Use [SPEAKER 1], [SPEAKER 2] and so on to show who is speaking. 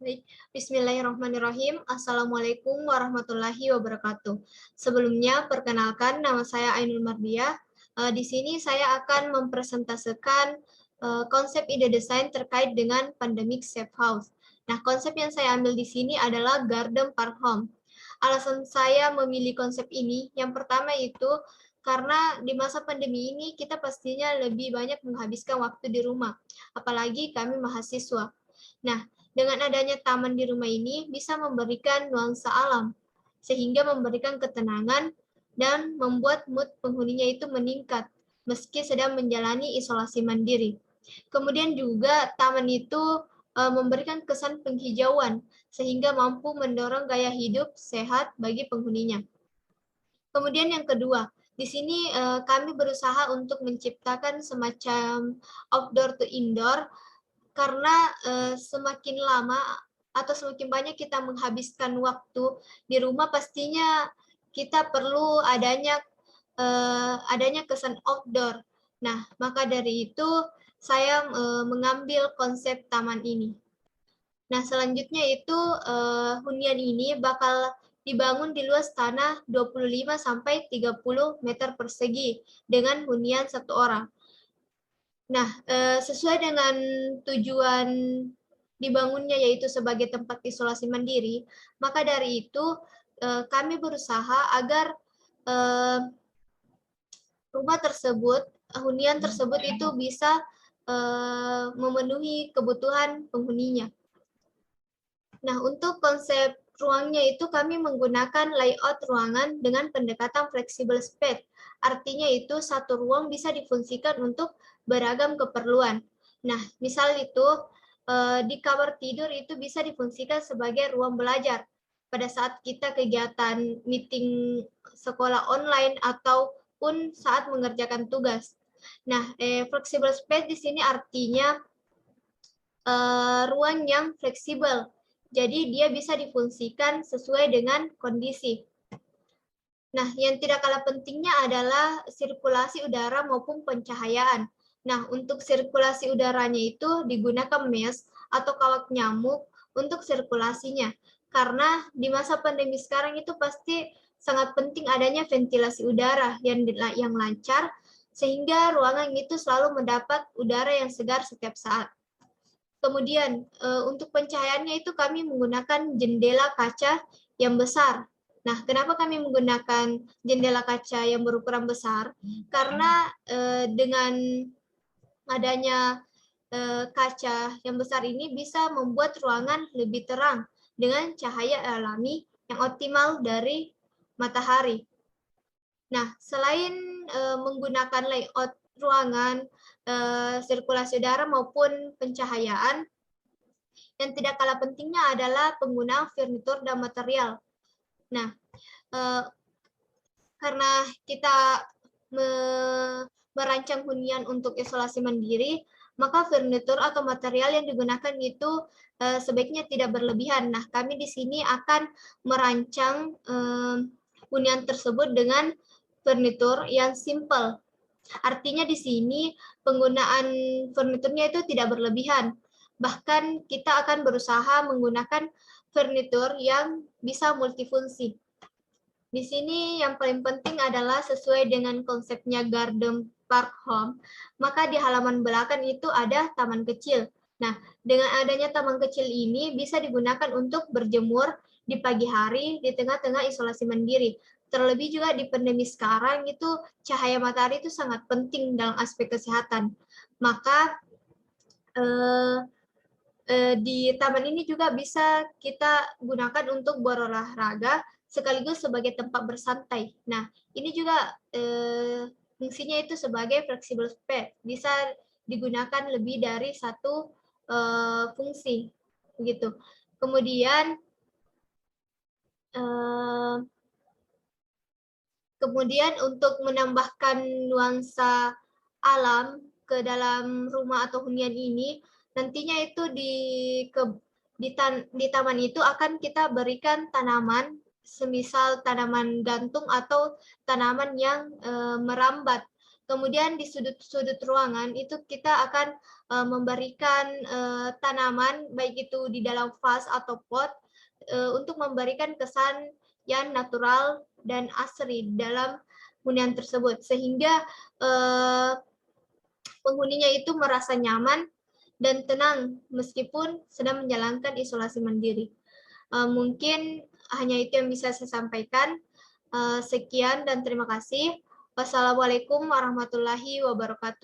[SPEAKER 1] Baik, Bismillahirrahmanirrahim. Assalamualaikum warahmatullahi wabarakatuh. Sebelumnya, perkenalkan nama saya Ainul Mardiah. Di sini saya akan mempresentasikan konsep ide desain terkait dengan pandemic safe house. Nah, konsep yang saya ambil di sini adalah Garden Park Home. Alasan saya memilih konsep ini, yang pertama itu karena di masa pandemi ini kita pastinya lebih banyak menghabiskan waktu di rumah, apalagi kami mahasiswa. Nah, dengan adanya taman di rumah ini bisa memberikan nuansa alam, sehingga memberikan ketenangan dan membuat mood penghuninya itu meningkat, meski sedang menjalani isolasi mandiri. Kemudian juga taman itu memberikan kesan penghijauan, sehingga mampu mendorong gaya hidup sehat bagi penghuninya. Kemudian yang kedua, di sini kami berusaha untuk menciptakan semacam outdoor to indoor karena semakin lama atau semakin banyak kita menghabiskan waktu di rumah, pastinya kita perlu adanya kesan outdoor. Nah, maka dari itu saya mengambil konsep taman ini. Nah, selanjutnya itu hunian ini bakal dibangun di luas tanah 25 sampai 30 meter persegi dengan hunian satu orang. Nah, sesuai dengan tujuan dibangunnya yaitu sebagai tempat isolasi mandiri, maka dari itu kami berusaha agar rumah tersebut, hunian tersebut itu bisa memenuhi kebutuhan penghuninya. Nah, untuk konsep ruangnya itu kami menggunakan layout ruangan dengan pendekatan flexible space. Artinya itu satu ruang bisa difungsikan untuk beragam keperluan. Nah, misal itu di kamar tidur itu bisa difungsikan sebagai ruang belajar pada saat kita kegiatan meeting sekolah online ataupun saat mengerjakan tugas. Nah, flexible space di sini artinya ruang yang fleksibel. Jadi dia bisa difungsikan sesuai dengan kondisi. Nah, yang tidak kalah pentingnya adalah sirkulasi udara maupun pencahayaan. Nah, untuk sirkulasi udaranya itu digunakan mesh atau kawat nyamuk untuk sirkulasinya. Karena di masa pandemi sekarang itu pasti sangat penting adanya ventilasi udara yang lancar, sehingga ruangan itu selalu mendapat udara yang segar setiap saat. Kemudian untuk pencahayaannya itu kami menggunakan jendela kaca yang besar. Nah, kenapa kami menggunakan jendela kaca yang berukuran besar? Karena dengan adanya kaca yang besar ini bisa membuat ruangan lebih terang dengan cahaya alami yang optimal dari matahari. Nah, selain menggunakan layout ruangan, sirkulasi udara maupun pencahayaan, yang tidak kalah pentingnya adalah penggunaan furnitur dan material. Nah, karena kita merancang hunian untuk isolasi mandiri, maka furnitur atau material yang digunakan itu sebaiknya tidak berlebihan. Nah, kami di sini akan merancang hunian tersebut dengan furnitur yang simple. Artinya di sini penggunaan furniturnya itu tidak berlebihan. Bahkan kita akan berusaha menggunakan furnitur yang bisa multifungsi. Di sini yang paling penting adalah sesuai dengan konsepnya Garden Park Home, maka di halaman belakang itu ada taman kecil. Nah, dengan adanya taman kecil ini bisa digunakan untuk berjemur di pagi hari di tengah-tengah isolasi mandiri. Terlebih juga di pandemi sekarang itu cahaya matahari itu sangat penting dalam aspek kesehatan. Maka di taman ini juga bisa kita gunakan untuk berolahraga sekaligus sebagai tempat bersantai. Nah, ini juga fungsinya itu sebagai flexible space, bisa digunakan lebih dari satu fungsi, begitu. Kemudian untuk menambahkan nuansa alam ke dalam rumah atau hunian ini, nantinya itu di taman itu akan kita berikan tanaman, semisal tanaman gantung atau tanaman yang merambat. Kemudian di sudut-sudut ruangan itu kita akan memberikan tanaman, baik itu di dalam vas atau pot, untuk memberikan kesan yang natural dan asri dalam hunian tersebut, sehingga penghuninya itu merasa nyaman dan tenang meskipun sedang menjalankan isolasi mandiri. Mungkin hanya itu yang bisa saya sampaikan. Sekian dan terima kasih. Wassalamualaikum warahmatullahi wabarakatuh.